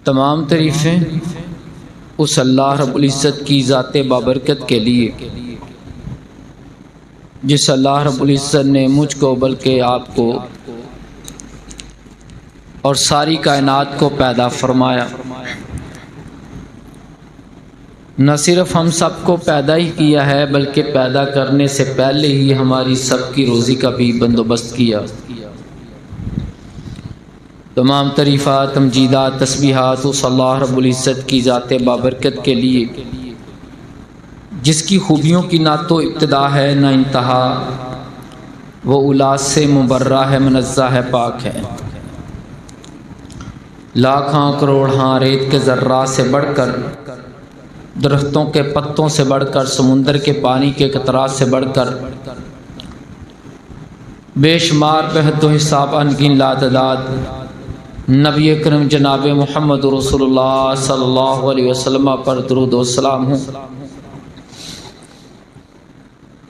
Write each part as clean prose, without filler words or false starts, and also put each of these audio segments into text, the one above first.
तमाम तारीफ़ें उस अल्लाह रब्बुल इज़्ज़त की ज़ाते बाबरकत के लिए जिस अल्लाह रब्बुल इज़्ज़त ने मुझको बल्कि आपको और सारी कायनात को पैदा फरमाया। न सिर्फ हम सबको पैदा ही किया है बल्कि पैदा करने से पहले ही हमारी सबकी रोज़ी का भी बंदोबस्त किया। तमाम तरीफ़ा तमजीदा तस्बीहात उस अल्लाह रब्बुल इज़्ज़त की ज़ाते बाबरकत के लिए जिसकी खूबियों की ना तो इब्तिदा है ना इंतहा, वो उलास से मुबर्रा है, मुनज़्ज़ह है, पाक है। लाखां करोड़ां रेत के ज़र्रा से बढ़कर, दरख्तों के पत्तों से बढ़कर, समुंदर के पानी के कतरात से बढ़कर, बेशुमार बेहद हिसाब अनगिन लातदाद नबी अकरम जनाब मोहम्मद रसूलुल्लाह सल्लल्लाहु अलैहि वसल्लम पर दुरूद व सलाम हो।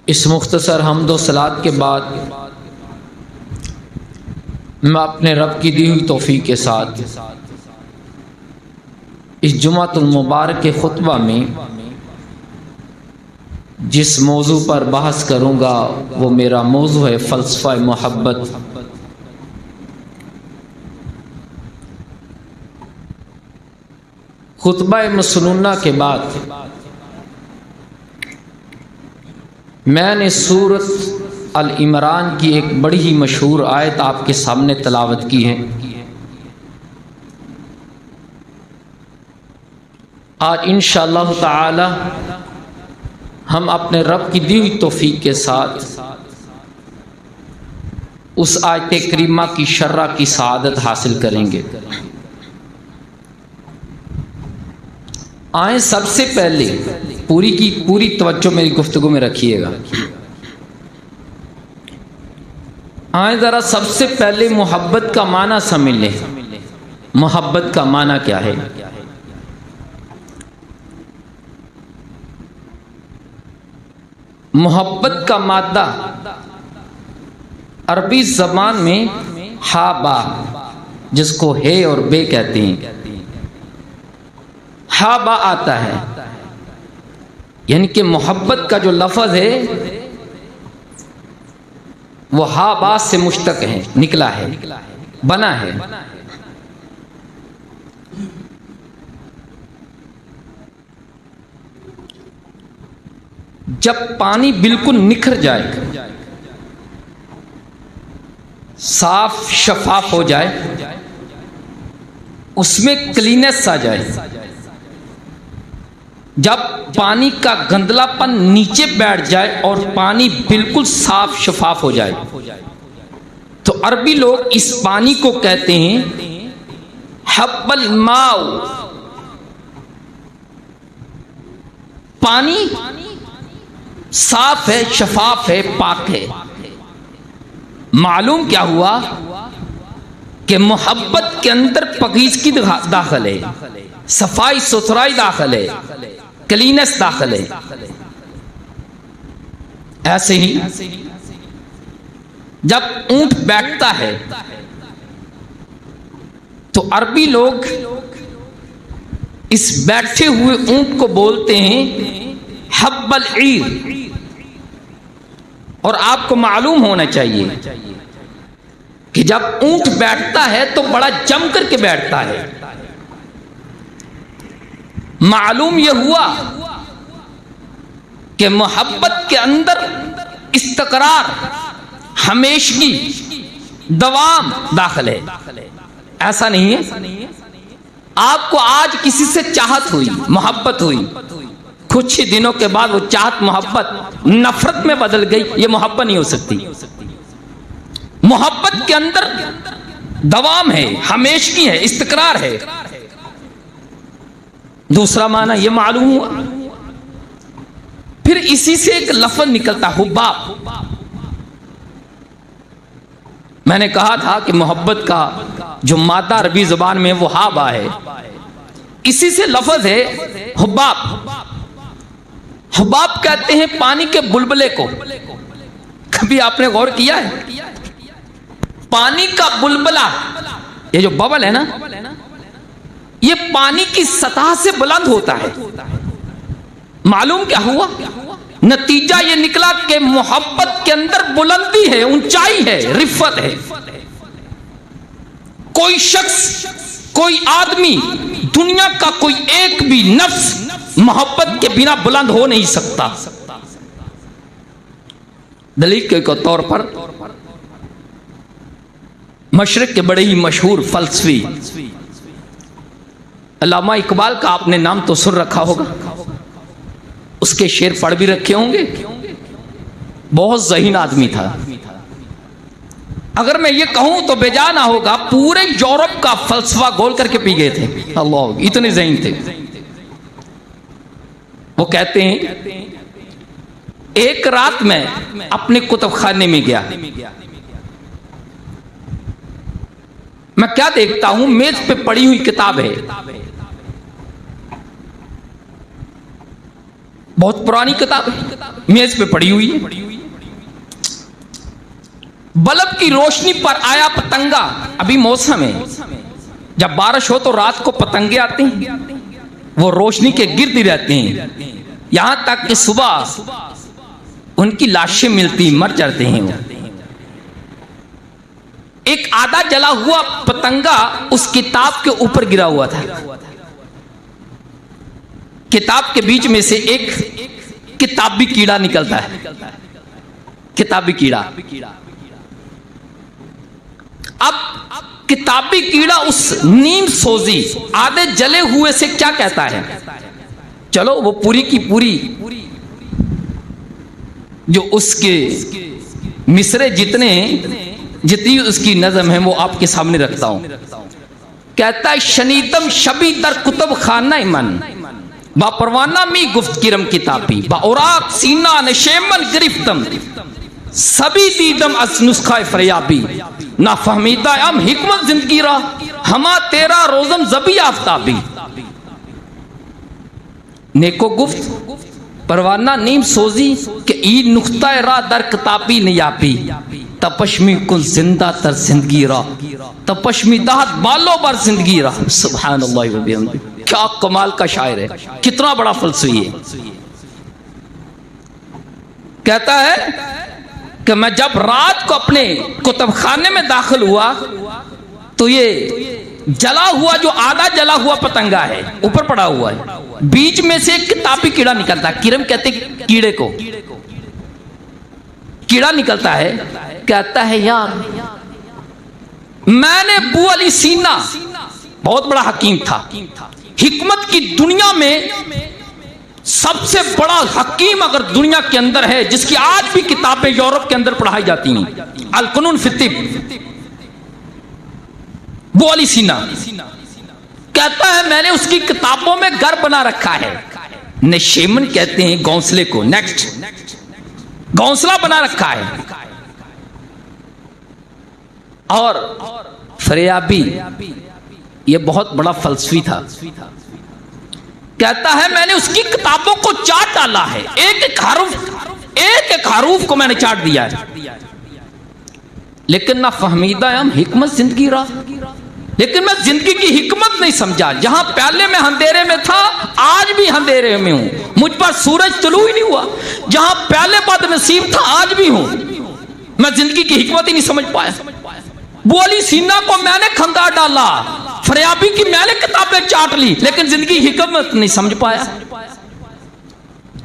इस मुख्तसर हम्द व सलात के बाद मैं अपने रब की दी हुई तौफीक के साथ इस जुमातुल मुबारक के खुतबा में जिस मौजू पर बहस करूँगा वो मेरा मौजू है फ़लसफ़ा मोहब्बत। खुतबा मसनूना के बाद मैंने सूरत अल इमरान की एक बड़ी ही मशहूर आयत आपके सामने तलावत की है। आज इंशाअल्लाह ताला हम अपने रब की दी हुई तौफीक के साथ उस आयत करीमा की शर्रा की सआदत हासिल करेंगे। आए सबसे पहले पूरी की पूरी तवज्जो मेरी गुफ्तगू में रखिएगा। आए ज़रा सबसे पहले मोहब्बत का माना समझ लें। मोहब्बत का माना क्या है? मोहब्बत का मादा अरबी ज़बान में हा बा, जिसको है और बे कहते हैं, हा बा आता है। यानी कि मोहब्बत का जो लफ्ज़ है वो हा बा से मुश्तक है, निकला है, बना है। जब पानी बिल्कुल निखर जाए, साफ शफाफ हो जाए, उसमें क्लीनेस आ जाए, जब पानी का गंदलापन नीचे बैठ जाए और पानी बिल्कुल साफ शफाफ हो जाए, तो अरबी लोग इस पानी को कहते हैं हब्बल माउ। पानी साफ है, शफाफ है, पाक है। मालूम क्या हुआ कि मोहब्बत के अंदर पकीज़गी दाखिल है, सफाई सुथराई दाखिल है, क्लीनेस दाखिल है। ऐसे ही जब ऊंट बैठता है तो अरबी लोग इस बैठे हुए ऊंट को बोलते हैं हब्बल ईर। और आपको मालूम होना चाहिए कि जब ऊंट बैठता है तो बड़ा जम करके बैठता है। मालूम यह हुआ कि मोहब्बत के अंदर इस्तकरार, हमेशगी, दवाम दाखिल है। ऐसा नहीं है आपको आज किसी से चाहत हुई, मोहब्बत हुई, कुछ ही दिनों के बाद वो चाहत मोहब्बत नफरत में बदल गई, ये मोहब्बत नहीं हो सकती। मोहब्बत के अंदर दवाम है, हमेशगी है, इस्तकरार है। दूसरा माना ये मालूम हुआ। फिर इसी से एक लफ्ज़ निकलता हुब्बाब। मैंने कहा था कि मोहब्बत का जो मादा अरबी जुबान में वो हाबा है, इसी से लफ्ज़ है हुब्बाब। हुब्बाब कहते हैं पानी के बुलबुले को। कभी आपने गौर किया है? पानी का बुलबुला, ये जो बबल है ना, ये पानी की सतह से बुलंद होता है। मालूम क्या हुआ? नतीजा ये निकला कि मोहब्बत के अंदर बुलंदी है, ऊंचाई है, रिफ़त है। कोई शख्स, कोई आदमी, दुनिया का कोई एक भी नफ्स मोहब्बत के बिना बुलंद हो नहीं सकता। दलील के तौर पर मशरिक के बड़े ही मशहूर फलसफी अल्लामा इकबाल का आपने नाम तो सुन रखा होगा, उसके शेर पढ़ भी रखे होंगे। बहुत ज़हीन आदमी था। अगर मैं ये कहूं तो बेजा ना होगा, पूरे यूरोप का फलसफा गोल करके पी गए थे। अल्लाह, इतने ज़हीन थे। वो कहते हैं एक रात में अपने कुतुब खाने में गया, मैं क्या देखता हूं, मेज पे पड़ी हुई किताब है, बहुत पुरानी किताब है, मेज पे पड़ी हुई है। बल्ब की रोशनी पर आया पतंगा। अभी मौसम है, जब बारिश हो तो रात को पतंगे आते हैं, वो रोशनी के गिर्द ही रहते हैं, यहां तक कि सुबह उनकी लाशें मिलती, मर जाते हैं वो। एक आधा जला हुआ पतंगा उस किताब के ऊपर गिरा हुआ था। किताब के बीच में से एक किताबी कीड़ा निकलता है, किताबी कीड़ा। अब किताबी कीड़ा उस नीम सोजी आधे जले हुए से क्या कहता है? चलो वो पूरी की पूरी जो उसके मिसरे जितनी उसकी नज़म है वो आपके सामने रखता हूं। कहता है शनीतम शबी दर कुतुब खाना मन बा परवाना मी गुफ्त किरम किताबी बा औराक सीना नशेमन गिरफ्तम सभी दीदम अस नुस्खा फरियाबी ना फहमीदा अम हिकमत जिंदगी रा हमा तेरा रोजम जबी आफ्ताबी नेको गुफ्त परवाना नीम सोजी के ई नुख्ता रा दर किताबी नियाबी तपशमी कुल जिंदा तर जिंदगी रा तपशमी दाहत बालो बर जिंदगी रा। सुभान अल्लाह व बिहम्दी। क्या कमाल का शायर है, कितना बड़ा फलसफी है। कहता है कि मैं जब रात को अपने कुतुब खाने में दाखिल हुआ तो ये जला हुआ, जो आधा जला हुआ पतंगा है ऊपर पड़ा हुआ है, बीच में से एक किताबी कीड़ा निकलता है। किरम कहते कीड़े को, कीड़ा निकलता है। कहता है यार मैंने अबू अली सीना, बहुत बड़ा हकीम था, हिकमत की दुनिया में सबसे बड़ा हकीम अगर दुनिया के अंदर है, जिसकी आज भी किताबें यूरोप के अंदर पढ़ाई जाती हैं, अल कुनून फी तिब, अबू अली सीना। कहता है मैंने उसकी किताबों में घर बना रखा है। नशेमन कहते हैं घोंसले को, नेक्स्ट घोंसला बना रखा है। और फरियाबी, ये बहुत बड़ा फलसफी था। कहता है मैंने उसकी किताबों को चाट डाला है, एक एक हरूफ को मैंने चाट दिया है, लेकिन ना फहमीदा हम हिकमत जिंदगी रहा, लेकिन मैं जिंदगी की हिकमत नहीं समझा। जहां पहले मैं अंधेरे में था आज भी अंधेरे में हूं, मुझ पर सूरज तुलू ही नहीं हुआ। जहां पहले बदनसीब था आज भी हूं, मैं जिंदगी की हिकमत ही नहीं समझ पाया। बोली सीना को मैंने खंगार डाला, फरियाबी की मैंने किताबें चाट ली, लेकिन जिंदगी हिकमत नहीं समझ पाया।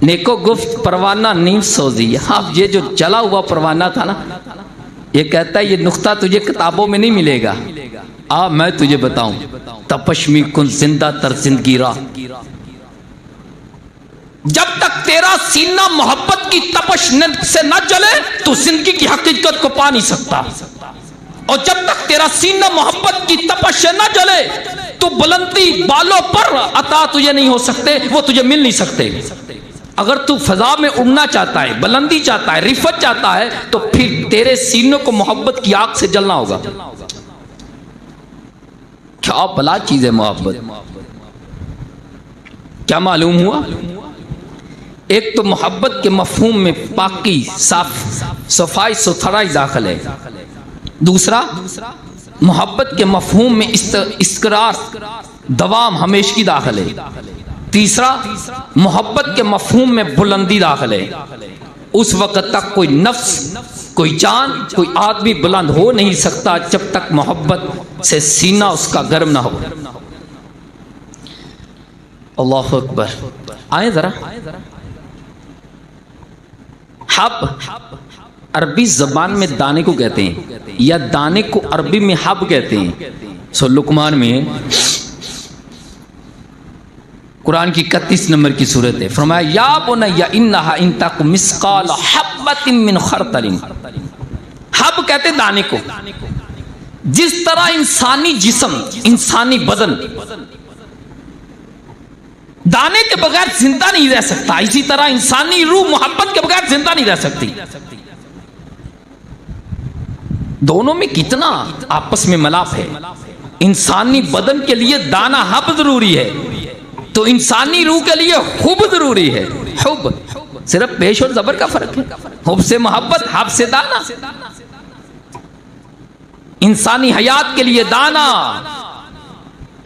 नेको गुफ्त परवाना नीम सोजी। अब ये जो जला हुआ परवाना था ना, ये कहता है ये नुक्ता तुझे किताबों में नहीं मिलेगा, आ मैं तुझे बताऊं। तपशमी कुन जिंदा तर जिंदगी रा, जब तक तेरा सीना मोहब्बत की तपश से न जले तो जिंदगी की हकीकत को पा नहीं सकता। और जब तक तेरा सीना मोहब्बत की तपश से न जले तो बुलंदी बालों पर अता तुझे नहीं हो सकते, वो तुझे मिल नहीं सकते। अगर तू फजा में उड़ना चाहता है, बुलंदी चाहता है, रिफत चाहता है, तो फिर तेरे सीनों को मोहब्बत की आग से जलना होगा। क्या भला चीज है मोहब्बत। क्या मालूम हुआ? एक तो मोहब्बत के मफहूम में पाकी, साफ सफाई सुथराई दाखिल है। दूसरा मोहब्बत के मफहूम में इस्तकरार, दवाम हमेशगी दाखिल है। तीसरा, मोहब्बत के मफहूम में बुलंदी दाखिल है। उस वक्त तक कोई नफ्स, कोई जान, कोई आदमी बुलंद हो नहीं सकता जब तक मोहब्बत से सीना उसका गर्म ना हो। अल्लाहु अकबर। आए जरा। हब अरबी जबान में दाने को कहते हैं, या दाने को अरबी में हब कहते हैं। सो लुकमान में कुरान की 31 नंबर की सूरत है, फरमाया या बुनय्या इन्नहा इन तकु मिस्काल हब्बतिन मिन खरतलिन। हब कहते दाने को। जिस तरह इंसानी जिस्म, इंसानी बदन दाने के बगैर जिंदा नहीं रह सकता, इसी तरह इंसानी रूह मोहब्बत के बगैर जिंदा नहीं रह सकती। दोनों में कितना आपस में मिलाप है। इंसानी बदन के लिए दाना हब जरूरी है, तो इंसानी रूह के लिए हुब जरूरी है। हुब सिर्फ पेश और जबर का फर्क है। हुब से मोहब्बत, हब से दाना। इंसानी हयात के लिए दाना,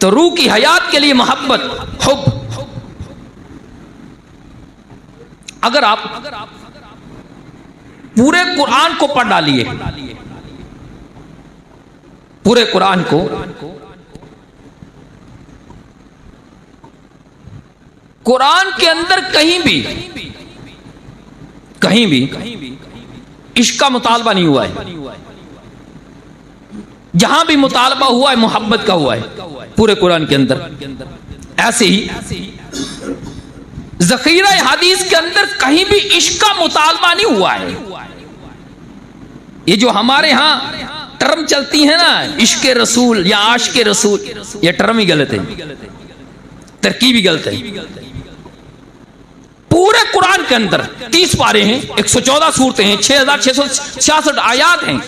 तो रूह की हयात के लिए मोहब्बत, हुब। अगर आप पूरे कुरान को पढ़ डालिए, पूरे कुरान को, कुरान के अंदर कहीं भी इश्क का मुतालबा नहीं हुआ है। जहां भी मुतालबा हुआ है मोहब्बत का हुआ है पूरे कुरान के अंदर। ऐसे ही ज़ख़ीरा हदीस के अंदर कहीं भी इश्क का मुतालबा नहीं हुआ है। ये जो हमारे यहां टर्म चलती है ना, इश्क रसूल या आशिक़ रसूल, ये टर्म ही गलत है, तरकीब ही गलत है। पूरे कुरान के अंदर 30 पारे हैं, 114 सूरतें हैं, 6666 आयात हैं।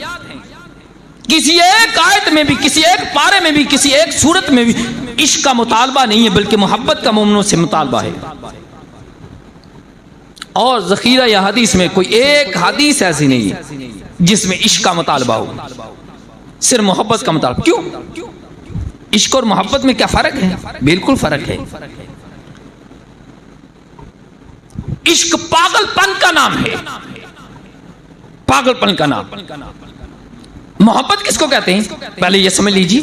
किसी एक आयत में भी, किसी एक पारे में भी, किसी एक सूरत में भी इश्क का मुतालबा नहीं है, बल्कि मोहब्बत का मोमिनों से मुतालबा है। और ज़ख़ीरा या हदीस में कोई एक हदीस ऐसी नहीं है जिसमें इश्क का मुतालबा हो, सिर्फ मोहब्बत का मुतालबा। क्यों? इश्क और मोहब्बत में क्या फर्क है? बिल्कुल फर्क है। इश्क पागलपन का नाम है, पागलपन का नाम। मोहब्बत किसको कहते हैं? पहले ये समझ लीजिए,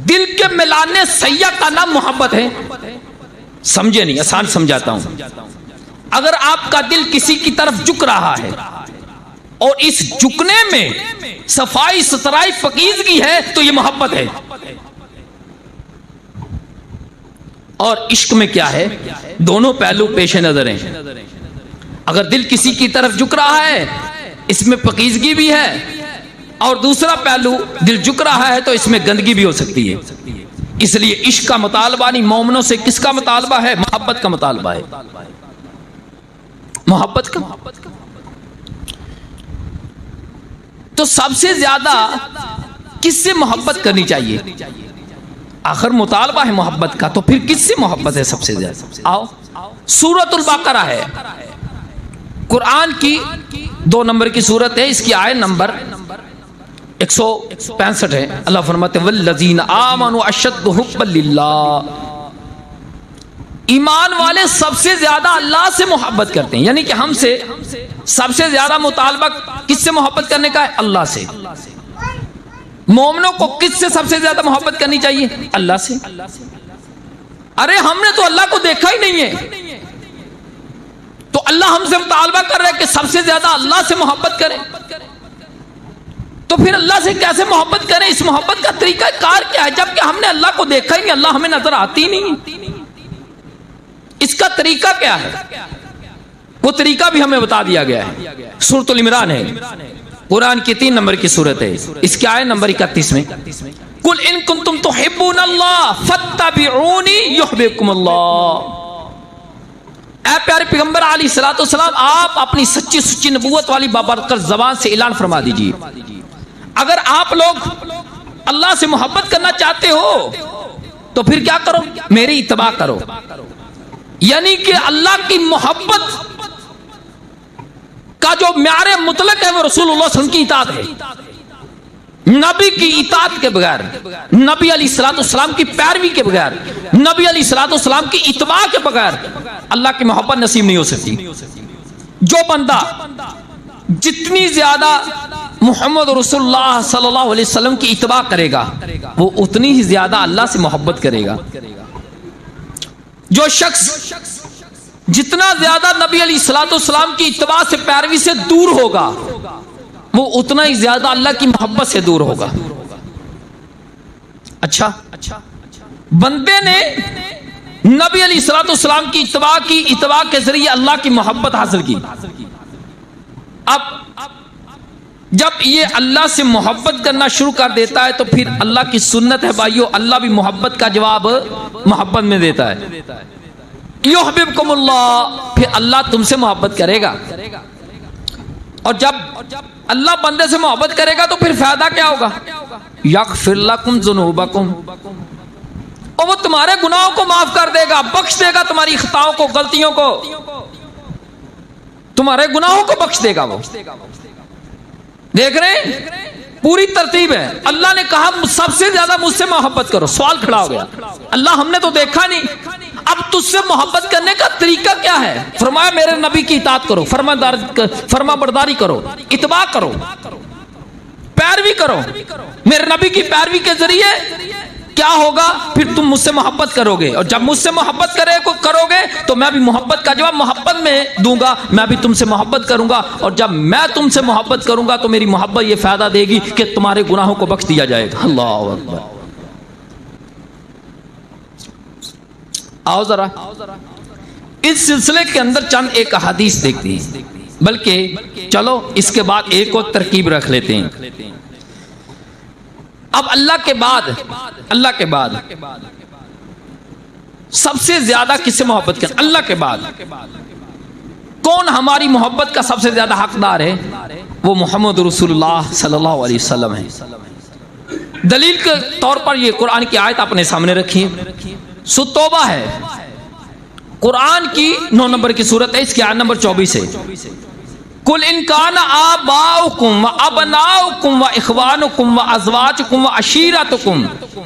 दिल के मिलाने सैया का नाम मोहब्बत है। समझे नहीं? आसान समझाता हूं। अगर आपका दिल किसी की तरफ झुक रहा है और इस झुकने में सफाई सुथराई पकीजगी है, तो यह मोहब्बत है। और इश्क में क्या है? दोनों पहलू पेश नजर हैं। अगर दिल किसी की तरफ झुक रहा है, इसमें पकीजगी भी है, और दूसरा पहलू दिल झुक रहा है तो इसमें गंदगी भी हो सकती है। इसलिए इश्क का मुतालबा नहीं, मोमिनों से किसका मुतालबा है? मोहब्बत का मुतालबा है, मोहब्बत का। तो सबसे ज्यादा किससे मोहब्बत करनी चाहिए? आखिर मुतालबा है मोहब्बत का, तो फिर किससे मोहब्बत है सबसे ज्यादा? आओ, सूरतुल बकरा है, कुरान की 2 नंबर की सूरत है। इसकी आयत नंबर 165 है। अल्लाह फरमाते वल्लज़ीना आमनु अशद्दु हुब्बन लिल्लाह। ईमान वाले सबसे ज्यादा अल्लाह से मोहब्बत करते हैं, यानी कि हमसे सबसे ज्यादा मुतालबा किससे मोहब्बत करने का है? अल्लाह से। मोमिनों को किससे सबसे ज्यादा मोहब्बत करनी चाहिए? अल्लाह से। अरे हमने तो अल्लाह को देखा ही नहीं है, तो अल्लाह हमसे मुतालबा कर रहा है कि सबसे ज्यादा अल्लाह से मोहब्बत करें। तो फिर अल्लाह से कैसे मोहब्बत करें? इस मोहब्बत का तरीका कार क्या है, जबकि हमने अल्लाह को देखा ही नहीं, अल्लाह हमें नजर आती ही नहीं। इसका तरीका क्या है? वो तरीका भी हमें बता दिया गया है। सूरतुल इमरान है, कुरान की 3 नंबर की सूरत है। इसकी आयत नंबर 31 में कुल इन कुंतुम तुहिब्बूनल्लाह फत्तबिऊनी युहब्बुकुमुल्लाह। ऐ प्यारे पैगंबर अलैहिस्सलातु वस्सलाम, आप अपनी सच्ची सुच्ची नबूवत वाली बाबरकत ज़बान से ऐलान फरमा दीजिए, अगर आप लोग अल्लाह से मोहब्बत करना चाहते हो तो फिर क्या करो? मेरी इत्तबा करो। यानी कि अल्लाह की मोहब्बत का जो म्यारे मुतलक है वो रसूलुल्लाह सल्लल्लाहु अलैहि वसल्लम की इताअत है। नबी की इताअत के बगैर, नबी अलैहिस्सलाम की पैरवी के बगैर, नबी अलैहिस्सलाम की इत्बा के बगैर अल्लाह की मोहब्बत नसीब नहीं हो सकती। जो बंदा जितनी ज्यादा मुहम्मद रसूलुल्लाह सल्लल्लाहु अलैहि वसल्लम की इत्बा करेगा वो उतनी ही ज्यादा अल्लाह से मोहब्बत करेगा। जो शख्स जितना ज्यादा नबी अलैहिस्सलाम की इत्बा से पैरवी से दूर होगा वो उतना ही ज्यादा अल्लाह की मोहब्बत से दूर होगा। अच्छा, बंदे ने नबी अलैहिस्सलाम की इत्बा के जरिए अल्लाह की मोहब्बत हासिल की। अब जब ये अल्लाह से मोहब्बत करना शुरू कर देता है तो फिर अल्लाह की सुन्नत है भाइयों, अल्लाह भी मोहब्बत का जवाब मोहब्बत में देता है। युहिब्बुकुमुल्लाह, फिर अल्लाह तुमसे मोहब्बत करेगा। और जब अल्लाह बंदे से मोहब्बत करेगा तो फिर फायदा क्या होगा? यगफिर लकुम ज़ुनूबकुम, और वो तुम्हारे गुनाहों को माफ कर देगा, बख्श देगा तुम्हारी खताओं को, गलतियों को, तुम्हारे गुनाहों को बख्श देगा वो। देख रहे हैं पूरी तरतीब है। अल्लाह ने कहा सबसे ज्यादा मुझसे मोहब्बत करो। सवाल खड़ा हो गया, अल्लाह हमने तो देखा नहीं, अब तुझसे मोहब्बत करने का तरीका क्या है? फरमाया मेरे नबी की इताअत करो, फरमाबरदारी करो, इत्बा करो, पैरवी करो। मेरे नबी की पैरवी के जरिए क्या होगा? फिर तुम मुझसे मोहब्बत करोगे, और जब मुझसे मोहब्बत करोगे तो मैं भी मोहब्बत का जवाब मोहब्बत में दूंगा, मैं भी तुमसे मोहब्बत करूंगा। और जब मैं तुमसे मोहब्बत करूंगा तो मेरी मोहब्बत ये फायदा देगी कि तुम्हारे गुनाहों को बख्श दिया जाएगा। अल्लाह अकबर। आओ जरा इस सिलसिले के अंदर चंद एक हदीस देखते हैं, बल्कि चलो इसके बाद एक और तरकीब रख लेते हैं। अब अल्लाह के बाद सबसे ज्यादा किससे मोहब्बत करें? अल्लाह के बाद कौन हमारी मोहब्बत का सबसे ज्यादा हकदार है? वो मोहम्मद रसूलुल्लाह सल्लल्लाहु अलैहि वसल्लम है। दलील के तौर पर ये कुरान की आयत अपने सामने रखिए, सूरह तौबा है, कुरान की 9 नंबर की सूरत है, इसकी आयत नंबर 24 है। कुल इनकाना आबाउकुम व अबनाउकुम व इखवानुकुम व अज़वाजुकुम व अशीरतुकुम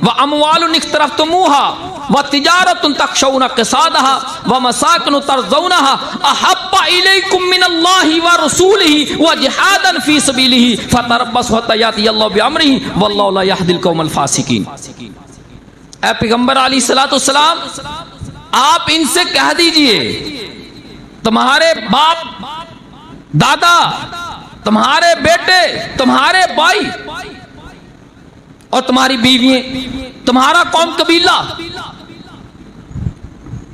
व अमवालुन इख्तरफ्तुमूहा व तिजारतुन तखशौना क़िसादहा व मसाकिनु तर्ज़ौनहा अहब्बा इलैकुम मिनल्लाहि व रसूलिही व जिहादन फ़ी सबीलिही फ़तरब्बसू हत्ता यातियल्लाहु बिअम्रिही वल्लाहु ला यहदिल क़ौमल फ़ासिकीन। ऐ पैगंबर अलैहिस्सलाम, आप इनसे कह दीजिए तुम्हारे बाप दादा, तुम्हारे बेटे, तुम्हारे भाई और तुम्हारी बीवियां, तुम्हारा कौम कबीला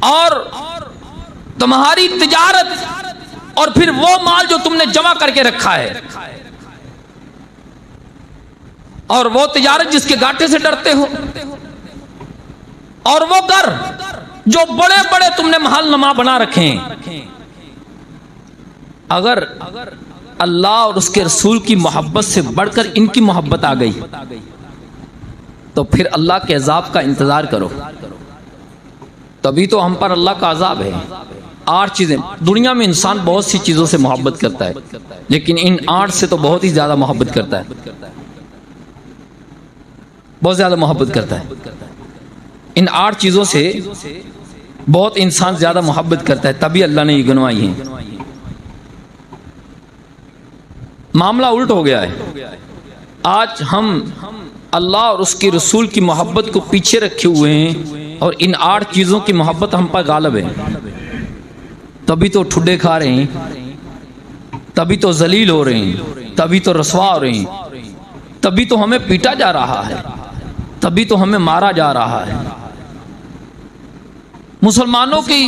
और तुम्हारी तिजारत और फिर वो माल जो तुमने जमा करके रखा है और वो तिजारत जिसके घाटे से डरते हो और वो घर जो बड़े बड़े तुमने महल नमा बना रखे हैं। अगर अल्लाह और उसके रसूल की मोहब्बत से बढ़कर इनकी मोहब्बत आ गई तो फिर अल्लाह के अजाब का इंतजार करो। तभी तो हम पर अल्लाह का अजाब है। 8 चीजें, दुनिया में इंसान बहुत सी चीजों से मोहब्बत करता है, लेकिन इन 8 से तो बहुत ही ज्यादा मोहब्बत करता है, बहुत ज्यादा मोहब्बत करता है। इन 8 चीजों से बहुत इंसान ज्यादा मोहब्बत करता है, तभी अल्लाह ने ये गिनवाई है। मामला उल्ट हो गया है। आज हम अल्लाह और उसके रसूल की मोहब्बत को पीछे रखे हुए हैं और इन 8 चीज़ों की मोहब्बत हम पर गालिब है। तभी तो ठुड्डे खा रहे हैं, तभी तो जलील हो रहे हैं, तभी तो रसवा हो रहे हैं, तभी तो हमें पीटा जा रहा है, तभी तो हमें मारा जा रहा है। मुसलमानों की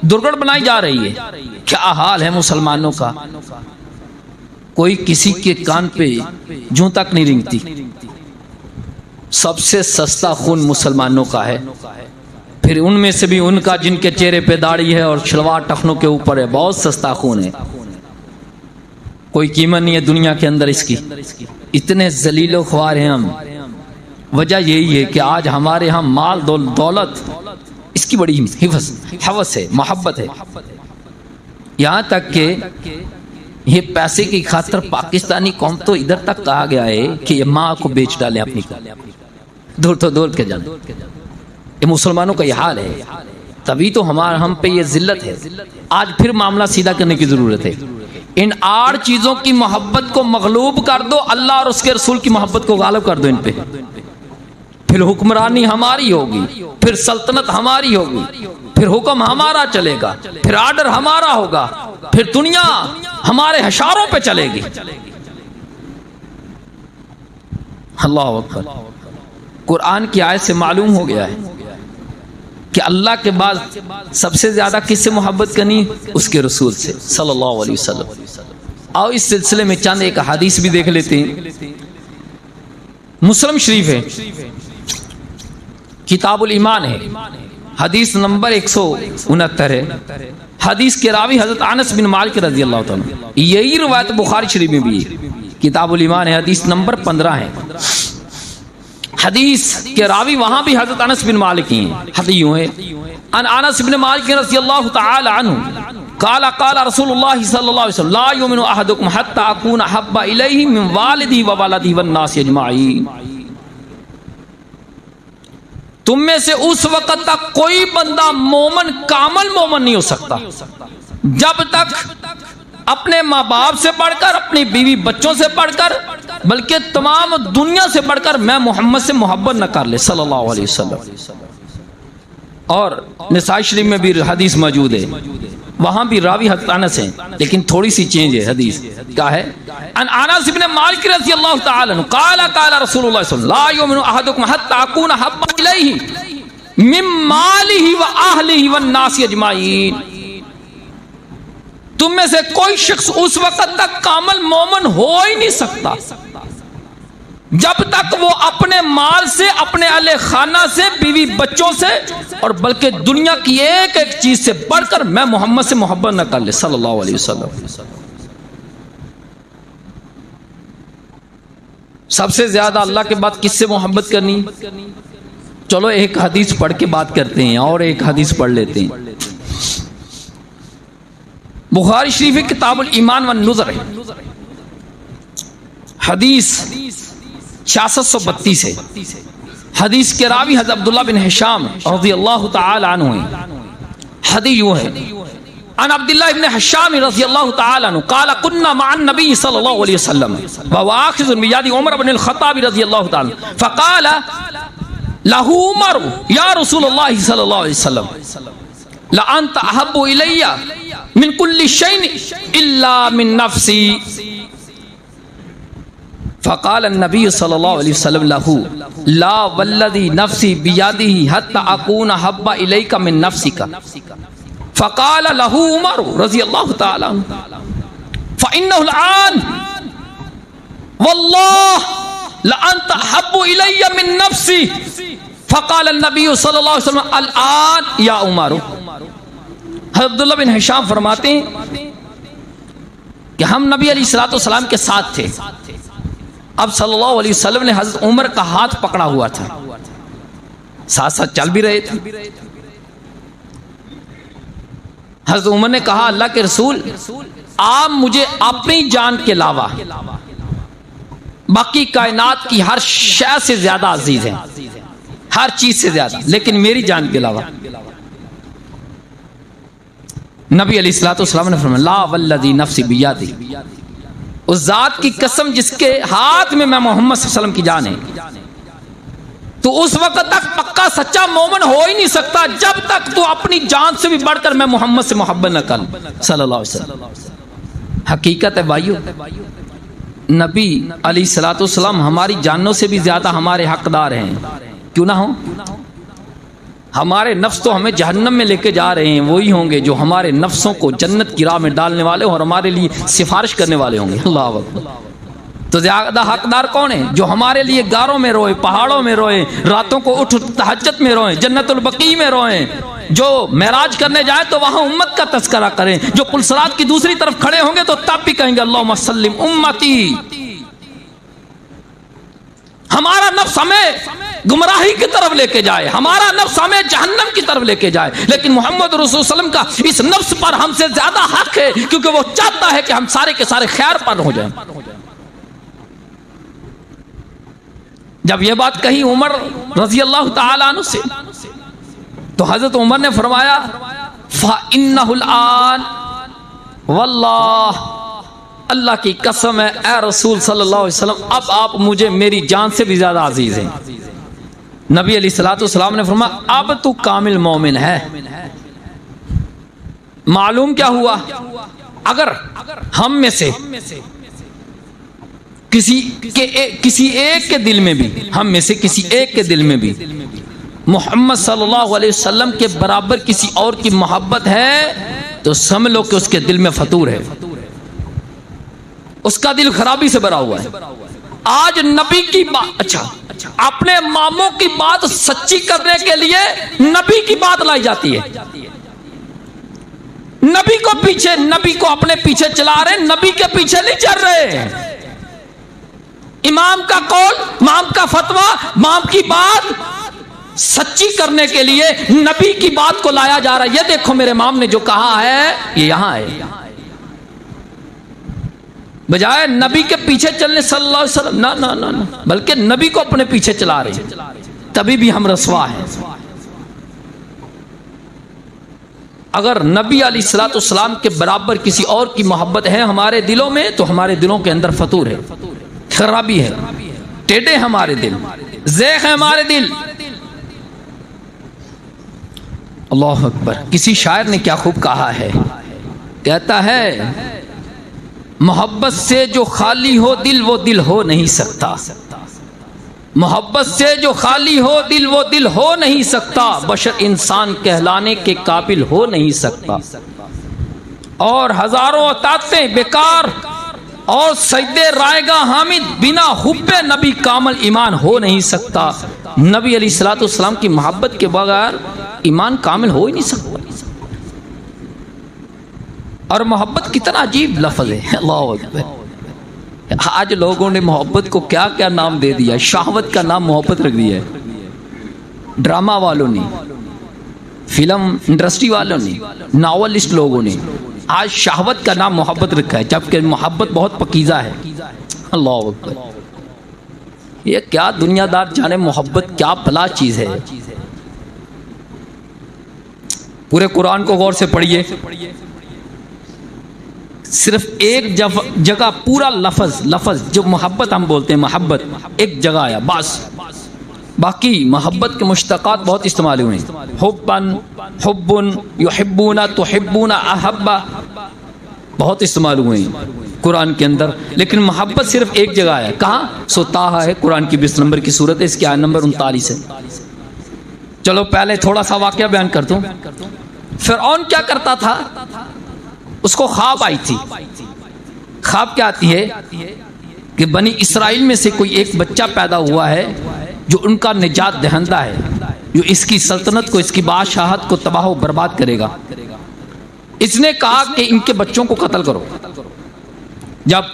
दुर्गढ़ बनाई जा रही है। क्या हाल है मुसलमानों का, कोई किसी के कान पे जूं तक नहीं रेंगती। सबसे सस्ता खून मुसलमानों का है, फिर उनमें से भी उनका जिनके चेहरे पे दाढ़ी है और शलवार टखनों के ऊपर है, बहुत सस्ता खून है। कोई कीमत नहीं है दुनिया के अंदर इसकी। इतने जलीलो ख्वार हैं हम। वजह यही है कि आज हमारे यहाँ माल दौलत इसकी बड़ी हवस है, मोहब्बत है। यहाँ तक कि ये पैसे की खातिर पाकिस्तानी कौम तो इधर तक कहा गया है कि ये माँ को बेच डाले अपनी को, दूर तो दूर के जाने। ये मुसलमानों का ये हाल है, तभी तो हम पे ये जिल्लत है। आज फिर मामला सीधा करने की जरूरत है। इन 8 चीजों की मोहब्बत को मगलूब कर दो, अल्लाह और उसके रसूल की मोहब्बत को गालिब कर दो इन पे, फिर हुक्मरानी हमारी होगी, फिर सल्तनत हमारी होगी, फिर हुक्म हमारा चलेगा, फिर आर्डर हमारा होगा, फिर दुनिया हमारे इशारों पे चलेगी। अल्लाह अकबर। कुरान की आयत से मालूम हो गया है कि अल्लाह के बाद सबसे ज्यादा किससे मोहब्बत करनी, उसके रसूल से सल्लल्लाहु अलैहि वसल्लम। आओ इस सिलसिले में चंद एक हदीस भी देख लेते हैं। मुस्लिम शरीफ है, किताबुल ईमान है, हदीस नंबर 169 है। हदीस के रावी हजरत अनस बिन मालिक रजी अल्लाह तआला। यही रिवायत बुखारी शरीफ में भी है, किताबुल ईमान है, हदीस नंबर 15 है। हदीस के रावी वहां भी हजरत अनस बिन मालिक ही हैं। हदीस यूं है, अन अनस बिन मालिक रज़ी अल्लाह तआला अन्हु काला काला रसूलुल्लाह सल्लल्लाहु अलैहि वसल्लम ला युमिनु अहदुकुम हत्ता अकूना हब्बा इलैहि मिन वालिदी व वलदिही वन नास अजमाइन। तुम में से उस वक्त तक कोई बंदा मोमन कामल मोमन नहीं हो सकता जब तक अपने माँ बाप से बढ़कर, अपनी बीवी बच्चों से बढ़कर, बल्कि तमाम दुनिया से बढ़कर मैं मोहम्मद से मोहब्बत न कर ले सल्लल्लाहु अलैहि वसल्लम। और निसाई शरीफ में भी हदीस मौजूद है, वहां भी रावी हज़रत अनस हैं, लेकिन थोड़ी सी चेंज है। हदीस क्या है, अन अनस इब्न मालिक रज़ी अल्लाह तआला अन्हु काला काला रसूलुल्लाह सल्लल्लाहु अलैहि वसल्लम ला युमिनु अहदुकुम हत्ता अकूना हब्बा इलैहि मिन मालिही व अहलिही वन नास अजमाइन। तुम में से कोई शख्स उस वक्त तक कामल मोमन हो ही नहीं सकता जब तक वो अपने माल से, अपने अहले खाना से, बीवी बच्चों से, और बल्कि दुनिया की एक एक चीज से बढ़कर मैं मोहम्मद से मोहब्बत न कर ले सल्लल्लाहु अलैहि वसल्लम। सबसे ज्यादा अल्लाह के बाद किससे मोहब्बत करनी? चलो एक हदीस पढ़ के बात करते हैं, और एक हदीस पढ़ लेते हैं। बुखारी शरीफ है, किताबुल ईमान वन नुज़र है, हदीस 6632 है। हदीस के रावी हज़रत अब्दुल्लाह बिन हिशाम रज़ियल्लाहु तआला अन्हु है। हदीस यूं है, अन अब्दुल्लाह इब्न हिशाम रज़ियल्लाहु तआला अन्हु क़ाला कुन्ना मअन नबी सल्लल्लाहु अलैहि वसल्लम व आखिज़ुन बियदि उमर बिन अल-ख़त्ताब रज़ियल्लाहु तआला फ़क़ाला लहू उमर या रसूलल्लाह सल्लल्लाहु अलैहि वसल्लम ला अंत अहब्बु इलैया मिन कुल्लि शैइन इल्ला मिन नफ्सी। फ़क़ाल नबी सल्लल्लाहु अलैहि वसल्लम लहू ला वल्लज़ी नफ्सी बियदिही हत्ता अकूना हब्बा इलैका मिन नफ्सिका। फ़क़ाल लहू उमर रज़ियल्लाहु तआला फ़इन्नहु अल-आन वल्लाह ला अंत अहब्बु इलैया मिन नफ्सी। फ़क़ाल नबी सल्लल्लाहु अलैहि वसल्लम अल-आन या उमर। अब्दुल्लाह बिन हिशाम फरमाते हैं कि हम नबी अलैहिस्सलातु वस्सलाम के साथ थे। अब सल्लल्लाहु अलैहि वसल्लम ने हज़रत उमर का हाथ पकड़ा हुआ था, साथ साथ चल भी रहे थे। हज़रत उमर ने कहा, अल्लाह के रसूल, आप मुझे अपनी जान के अलावा बाकी कायनात की हर शय से ज्यादा अजीज हैं, हर चीज से ज्यादा, लेकिन मेरी जान के अलावा। नबी अलैहिस्सलातु वस्सलाम ने फरमाया, ला वल्लज़ी नफ्सी बियदी, उस जात की कसम जिसके हाथ में मैं मोहम्मद सल्लल्लाहु अलैहि वसल्लम की जान है, तो उस वक्त तक पक्का सच्चा मोमिन हो ही नहीं सकता जब तक तो अपनी जान से भी बढ़कर मैं मोहम्मद से मोहब्बत न कर सल्लल्लाहु अलैहि वसल्लम। हकीकत है भाइयों, नबी अलैहिस्सलातु वस्सलाम हमारी जानों से भी ज्यादा हमारे हकदार हैं, क्यों ना हो। हमारे नफ्स तो हमें जहन्नम में लेके जा रहे हैं, वही होंगे जो हमारे नफ्सों को जन्नत की राह में डालने वाले और हमारे लिए सिफारिश करने वाले होंगे। अल्लाह अकबर। तो ज्यादा हकदार कौन है? जो हमारे लिए गारों में रोए, पहाड़ों में रोए, रातों को उठ तहज्जुद में रोए, जन्नतुल बकी में रोए, जो मेराज करने जाए तो वहां उम्मत का तस्करा करें, जो पुलसरात की दूसरी तरफ खड़े होंगे तो तब भी कहेंगे अल्लाहुम्मा सल्लिम उम्मती। हमारा नफ्स हमें गुमराही की तरफ लेके जाए, हमारा नफ्स हमें जहन्नम की तरफ लेके जाए, लेकिन मोहम्मद रसूल सल्लल्लाहु अलैहि वसल्लम का इस नफ्स पर हमसे ज्यादा हक है, क्योंकि वो चाहता है कि हम सारे के सारे खैर पर हो जाएं। जब ये बात कही उमर रजी अल्लाह तआला अन्हु से, तो हजरत उमर ने फरमाया फ़इन्नहुल आन वल्लाह, अल्लाह की कसम है ए रसूल सल्लल्लाहु अलैहि वसल्लम, अब आप मुझे मेरी जान से भी ज्यादा अजीज हैं। नबी अलैहिस्सलातु वस्सलाम ने फरमाया अब तू कामिल मोमिन है। मालूम क्या हुआ, अगर हम में से किसी एक के दिल में भी, हम में से किसी एक के दिल में भी मोहम्मद सल्लल्लाहु अलैहि वसल्लम के बराबर किसी और की मोहब्बत है, तो समझ लो कि उसके दिल में फतूर है, उसका दिल खराबी से भरा हुआ है। आज नबी की बात, अच्छा अपने मामों की बात सच्ची करने के लिए नबी की बात लाई जाती है, नबी को अपने पीछे चला रहे, नबी के पीछे नहीं चल रहे। इमाम का कौल, इमाम का फतवा, इमाम की बात सच्ची करने के लिए नबी की बात को लाया जा रहा है। ये देखो मेरे इमाम ने जो कहा है ये यहां है, बजाय नबी के पीछे चलने सल्लल्लाहु अलैहि वसल्लम, ना ना ना ना, बल्कि नबी को अपने पीछे चला रहे, तभी भी हम रसवा हैं। अगर नबी अलैहिस्सलातु वस्सलाम के बराबर किसी और की मोहब्बत है हमारे दिलों में, तो हमारे दिलों के अंदर फतूर है, खराबी है, टेढ़े हमारे दिल, ज़ेख है हमारे दिल। अल्लाह अकबर। किसी शायर ने क्या खूब कहा है, कहता है मोहब्बत से जो खाली हो दिल वो दिल हो नहीं सकता, मोहब्बत से जो खाली हो दिल वो दिल हो नहीं सकता, बशर इंसान कहलाने के काबिल हो नहीं सकता, और हजारों अतातें बेकार और सजदे रायगा हामिद, बिना हुब्बे नबी कामल ईमान हो नहीं सकता। नबी अलैहिस्सलातु वस्सलाम की मोहब्बत के बगैर ईमान कामिल हो ही नहीं सकता। और मोहब्बत कितना अजीब लफ्ज़ है, अल्लाह अकबर। आज लोगों ने मोहब्बत को क्या क्या नाम दे दिया, शहवत का नाम मोहब्बत रख दिया है, ड्रामा वालों ने, फिल्म इंडस्ट्री वालों ने, नावलिस्ट लोगों ने आज शहवत का नाम मोहब्बत रखा है, जबकि मोहब्बत बहुत पकीज़ा है। अल्लाह अकबर। ये क्या दुनियादार जाने मोहब्बत क्या भला चीज़ है। पूरे कुरान को गौर से पढ़िए, सिर्फ एक जगह पूरा लफ्ज़ जो मोहब्बत हम बोलते हैं, मोहब्बत एक जगह आया बस, बाकी मोहब्बत के मुश्तक़ात बहुत इस्तेमाल हुए हैं। हुब्बन, हुब्बुन, युहिब्बूना, तुहिब्बूना, अहब्बा, बहुत इस्तेमाल हुए हैं कुरान के अंदर, लेकिन मोहब्बत सिर्फ एक जगह है। कहाँ? ताहा है, कुरान की 20 नंबर की सूरत है, इसकी आयत नंबर 39 है। चलो पहले थोड़ा सा वाक़या बयान कर दूं। फ़िरऔन क्या करता था, उसको ख्वाब आई थी। ख्वाब क्या आती है कि बनी इसराइल में से कोई एक बच्चा पैदा हुआ है जो उनका निजात दहंदा है, जो इसकी सल्तनत को, इसकी बादशाहत को तबाह व बर्बाद करेगा। इसने कहा कि इनके बच्चों को कत्ल करो। जब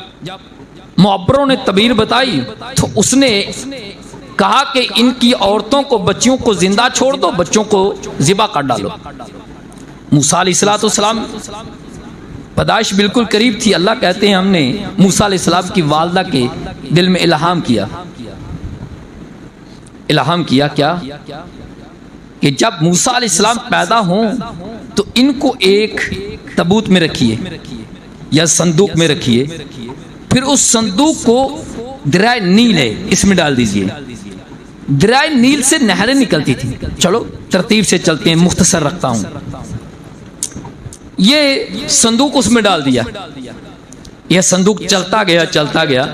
मुअब्बरों ने तबीर बताई तो उसने कहा कि इनकी औरतों को, बच्चियों को जिंदा छोड़ दो, बच्चों को ज़िबा कर डालो। मूसा अलैहिस्सलाम पैदाइश बिल्कुल करीब थी। अल्लाह कहते हैं हमने मूसा अलैहिस्सलाम की वालदा के दिल में इल्हाम किया क्या कि जब मूसा अलैहिस्सलाम पैदा हों तो इनको एक तबूत में रखिए या संदूक में रखिए, फिर उस संदूक को दरिया नील है इसमें डाल दीजिए। दरिया नील से नहरें निकलती थी। चलो तरतीब से चलते हैं, मुख्तसर रखता हूं। ये संदूक उसमें डाल दिया, यह संदूक चलता गया।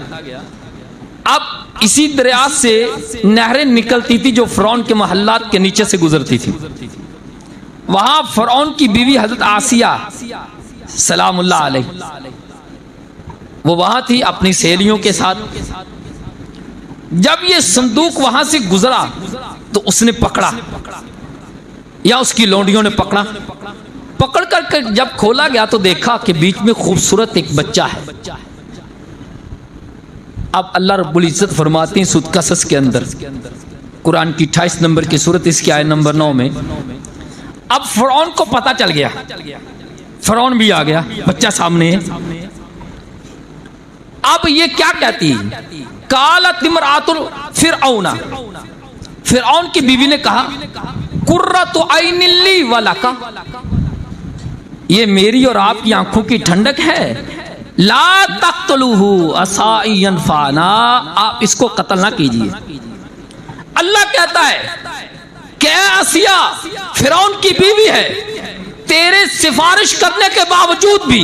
अब इसी दरिया से नहरें निकलती थी जो फ़िरौन के महल्लात के नीचे से गुजरती थी। वहां फ़िरौन की बीवी हजरत आसिया सलामुल्लाह अलैहा, वो वहां थी अपनी सहेलियों के साथ। जब ये संदूक वहां से गुजरा तो उसने पकड़ा, या उसकी लौंडियों ने पकड़ कर जब खोला गया तो देखा कि बीच में खूबसूरत एक बच्चा है। अब अल्लाह रब्बुल इज्जत फरमाते हैं सूरह कसस के अंदर, कुरान की 28 नंबर की सूरत, इसकी आयत नंबर 9 में, अब फिरौन को पता चल गया, फिरौन भी आ गया, बच्चा सामने है। अब ये क्या कहती है, कालत इमरातुल फिरऔना, फिरौन की बीवी ने कहा कुर्रतु ऐनिल्ली वलका, ये मेरी और आपकी आंखों की ठंडक है, ला तक़्तुलूहु असाई यनफ़ाना, आप इसको कत्ल ना कीजिए। अल्लाह कहता है क्या आसिया फिरौन की बीवी है, तेरे सिफारिश करने के बावजूद भी,